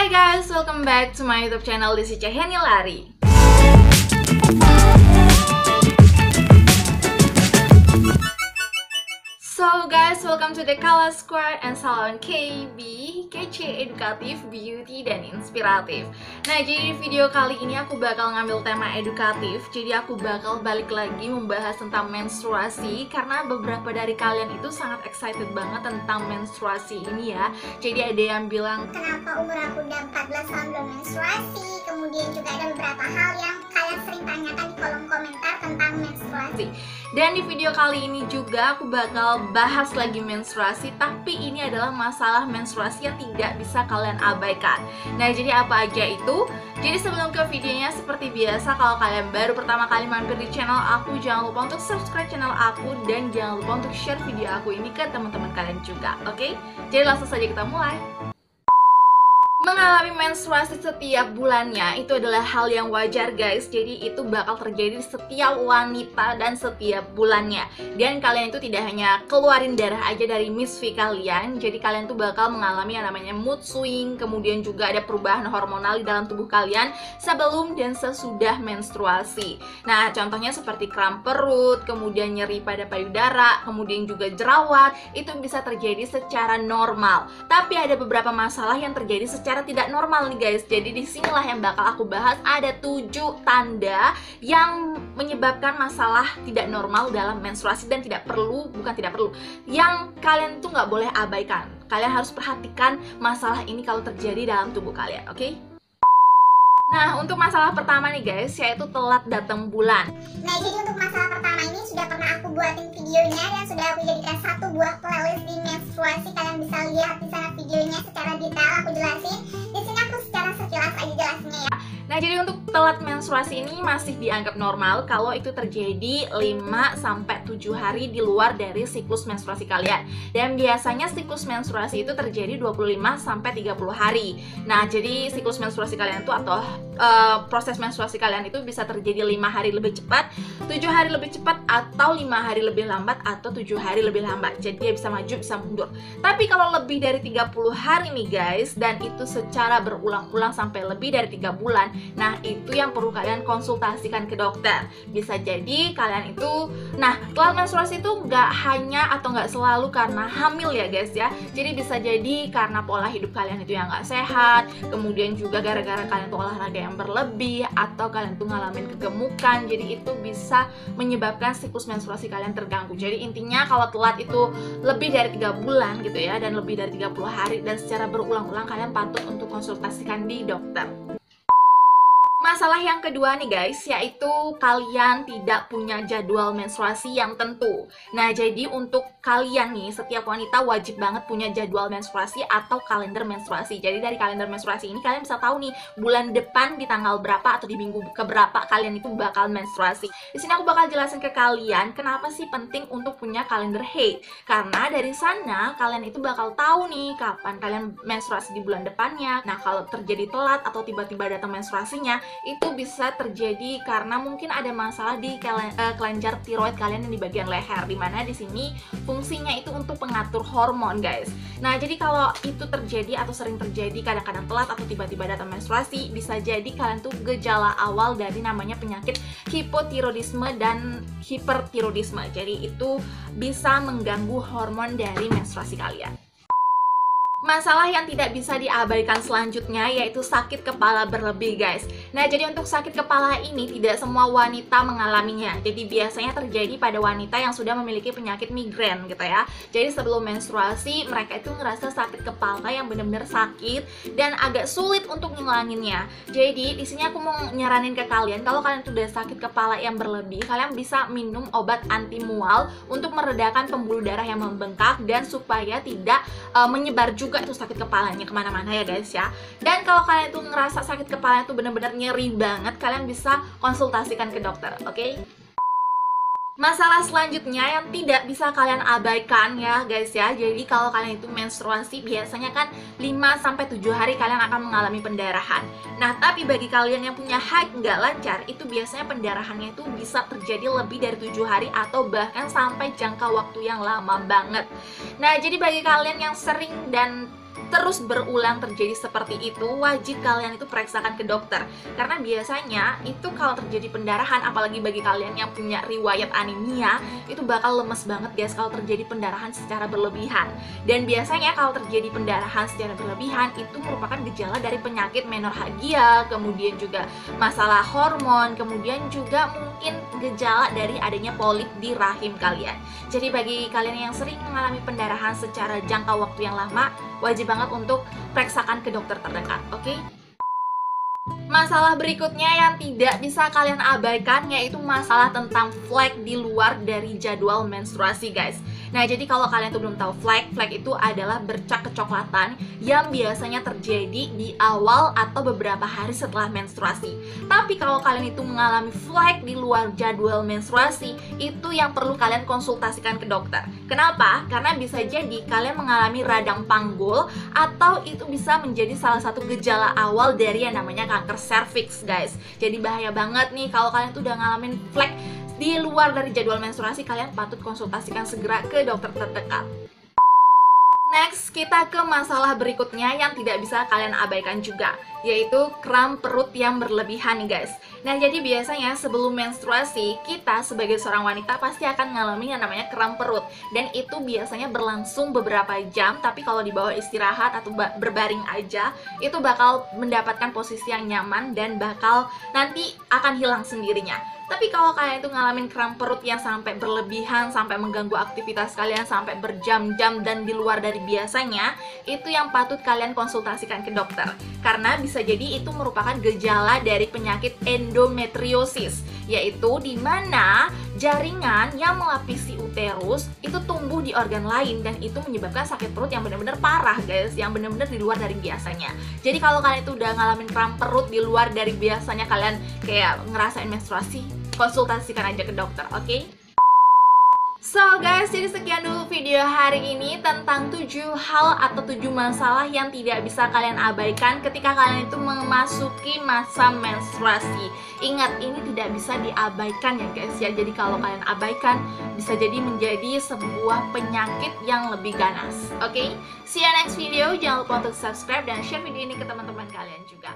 Hai guys, welcome back to my YouTube channel Desi Cahyani Lari. So guys, welcome to the Kala Squad and Salon KB, kece, edukatif, beauty, dan inspiratif. Nah, jadi di video kali ini aku bakal ngambil tema edukatif. Jadi aku bakal balik lagi membahas tentang menstruasi, karena beberapa dari kalian itu sangat excited banget tentang menstruasi ini ya. Jadi ada yang bilang, kenapa umur aku udah 14 tahun belum menstruasi. Kemudian juga ada beberapa hal yang kalian sering tanyakan di kolom komentar tentang menstruasi. Dan di video kali ini juga aku bakal bahas lagi menstruasi, tapi ini adalah masalah menstruasi yang tidak bisa kalian abaikan. Nah, jadi apa aja itu? Jadi sebelum ke videonya, seperti biasa, kalau kalian baru pertama kali mampir di channel aku, jangan lupa untuk subscribe channel aku dan jangan lupa untuk share video aku ini ke teman-teman kalian juga, oke? Jadi langsung saja kita mulai. Mengalami menstruasi setiap bulannya itu adalah hal yang wajar guys. Jadi itu bakal terjadi di setiap wanita dan setiap bulannya. Dan kalian itu tidak hanya keluarin darah aja dari misfi kalian, jadi kalian tuh bakal mengalami yang namanya mood swing. Kemudian juga ada perubahan hormonal di dalam tubuh kalian sebelum dan sesudah menstruasi. Nah, contohnya seperti kram perut, kemudian nyeri pada payudara, kemudian juga jerawat. Itu bisa terjadi secara normal. Tapi ada beberapa masalah yang terjadi secara tidak normal nih guys. Jadi disinilah yang bakal aku bahas. Ada 7 tanda yang menyebabkan masalah tidak normal dalam menstruasi dan bukan tidak perlu, yang kalian tuh nggak boleh abaikan. Kalian harus perhatikan masalah ini kalau terjadi dalam tubuh kalian, oke? Nah, untuk masalah pertama nih guys, yaitu telat datang bulan. Nah, jadi untuk masalah pertama ini sudah pernah aku buatin videonya dan sudah aku jadikan satu buah playlist di menstruasi. Kalian bisa lihat di sana videonya secara detail aku jelasin. Di sini aku secara sekilas aja jelasinnya ya. Nah, jadi untuk telat menstruasi ini masih dianggap normal kalau itu terjadi 5-7 hari di luar dari siklus menstruasi kalian. Dan biasanya siklus menstruasi itu terjadi 25-30 hari. Nah, jadi siklus menstruasi kalian itu atau proses menstruasi kalian itu bisa terjadi 5 hari lebih cepat, 7 hari lebih cepat, atau 5 hari lebih lambat, atau 7 hari lebih lambat. Jadi dia bisa maju, bisa mundur. Tapi kalau lebih dari 30 hari nih guys, dan itu secara berulang-ulang sampai lebih dari 3 bulan, nah itu yang perlu kalian konsultasikan ke dokter. Bisa jadi kalian itu, nah telat menstruasi itu nggak hanya atau nggak selalu karena hamil ya guys ya. Jadi bisa jadi karena pola hidup kalian itu yang nggak sehat, kemudian juga gara-gara kalian tuh olahraga yang berlebih, atau kalian tuh ngalamin kegemukan. Jadi itu bisa menyebabkan siklus menstruasi kalian terganggu. Jadi intinya kalau telat itu lebih dari 3 bulan gitu ya, dan lebih dari 30 hari dan secara berulang-ulang, kalian patut untuk konsultasikan di dokter. Masalah yang kedua nih guys, yaitu kalian tidak punya jadwal menstruasi yang tentu. Nah, jadi untuk kalian nih, setiap wanita wajib banget punya jadwal menstruasi atau kalender menstruasi. Jadi dari kalender menstruasi ini kalian bisa tahu nih bulan depan di tanggal berapa atau di minggu keberapa kalian itu bakal menstruasi. Di sini aku bakal jelasin ke kalian kenapa sih penting untuk punya kalender haid. Karena dari sana kalian itu bakal tahu nih kapan kalian menstruasi di bulan depannya. Nah, kalau terjadi telat atau tiba-tiba datang menstruasinya, itu bisa terjadi karena mungkin ada masalah di kelenjar tiroid kalian yang di bagian leher, dimana di sini fungsinya itu untuk pengatur hormon guys. Nah, jadi kalau itu terjadi atau sering terjadi kadang-kadang telat atau tiba-tiba datang menstruasi, bisa jadi kalian tuh gejala awal dari namanya penyakit hipotiroidisme dan hipertiroidisme. Jadi itu bisa mengganggu hormon dari menstruasi kalian. Masalah yang tidak bisa diabaikan selanjutnya yaitu sakit kepala berlebih guys. Nah, jadi untuk sakit kepala ini tidak semua wanita mengalaminya. Jadi biasanya terjadi pada wanita yang sudah memiliki penyakit migrain gitu ya. Jadi sebelum menstruasi mereka itu ngerasa sakit kepala yang benar-benar sakit dan agak sulit untuk ngilanginnya. Jadi di sini aku mau nyaranin ke kalian, kalau kalian sudah sakit kepala yang berlebih, kalian bisa minum obat anti mual untuk meredakan pembuluh darah yang membengkak dan supaya tidak menyebar juga itu sakit kepalanya kemana-mana ya guys ya. Dan kalau kalian tuh ngerasa sakit kepalanya tuh bener-bener nyeri banget, kalian bisa konsultasikan ke dokter, oke? Masalah selanjutnya yang tidak bisa kalian abaikan ya guys ya. Jadi kalau kalian itu menstruasi biasanya kan 5-7 hari kalian akan mengalami pendarahan. Nah, tapi bagi kalian yang punya haid nggak lancar, itu biasanya pendarahannya itu bisa terjadi lebih dari 7 hari atau bahkan sampai jangka waktu yang lama banget. Nah, jadi bagi kalian yang sering dan terus berulang terjadi seperti itu, wajib kalian itu periksakan ke dokter. Karena biasanya itu kalau terjadi pendarahan, apalagi bagi kalian yang punya riwayat anemia, itu bakal lemes banget guys kalau terjadi pendarahan secara berlebihan. Dan biasanya kalau terjadi pendarahan secara berlebihan itu merupakan gejala dari penyakit menorhagia, kemudian juga masalah hormon, kemudian juga mungkin gejala dari adanya polip di rahim kalian. Jadi bagi kalian yang sering mengalami pendarahan secara jangka waktu yang lama, wajib banget untuk periksakan ke dokter terdekat, oke? Masalah berikutnya yang tidak bisa kalian abaikan yaitu masalah tentang flek di luar dari jadwal menstruasi guys. Nah, jadi kalau kalian tuh belum tahu, flek itu adalah bercak kecoklatan yang biasanya terjadi di awal atau beberapa hari setelah menstruasi. Tapi kalau kalian itu mengalami flek di luar jadwal menstruasi, itu yang perlu kalian konsultasikan ke dokter. Kenapa? Karena bisa jadi kalian mengalami radang panggul atau itu bisa menjadi salah satu gejala awal dari yang namanya kanker serviks guys. Jadi bahaya banget nih kalau kalian tuh udah ngalamin flek di luar dari jadwal menstruasi, kalian patut konsultasikan segera ke dokter terdekat. Next, kita ke masalah berikutnya yang tidak bisa kalian abaikan juga, yaitu kram perut yang berlebihan nih guys. Nah, jadi biasanya sebelum menstruasi, kita sebagai seorang wanita pasti akan ngalamin yang namanya kram perut. Dan itu biasanya berlangsung beberapa jam, tapi kalau di bawah istirahat atau berbaring aja, itu bakal mendapatkan posisi yang nyaman dan bakal nanti akan hilang sendirinya. Tapi kalau kalian itu ngalamin kram perut yang sampai berlebihan, sampai mengganggu aktivitas kalian sampai berjam-jam dan di luar dari biasanya, itu yang patut kalian konsultasikan ke dokter. Karena bisa jadi itu merupakan gejala dari penyakit endometriosis, yaitu di mana jaringan yang melapisi uterus itu tumbuh di organ lain dan itu menyebabkan sakit perut yang benar-benar parah guys, yang benar-benar di luar dari biasanya. Jadi kalau kalian itu udah ngalamin kram perut di luar dari biasanya kalian kayak ngerasain menstruasi, konsultasikan aja ke dokter, oke? So guys, jadi sekian dulu video hari ini tentang 7 hal atau 7 masalah yang tidak bisa kalian abaikan ketika kalian itu memasuki masa menstruasi. Ingat, ini tidak bisa diabaikan ya guys ya. Jadi kalau kalian abaikan, bisa jadi menjadi sebuah penyakit yang lebih ganas. Oke? See you next video. Jangan lupa untuk subscribe dan share video ini ke teman-teman kalian juga.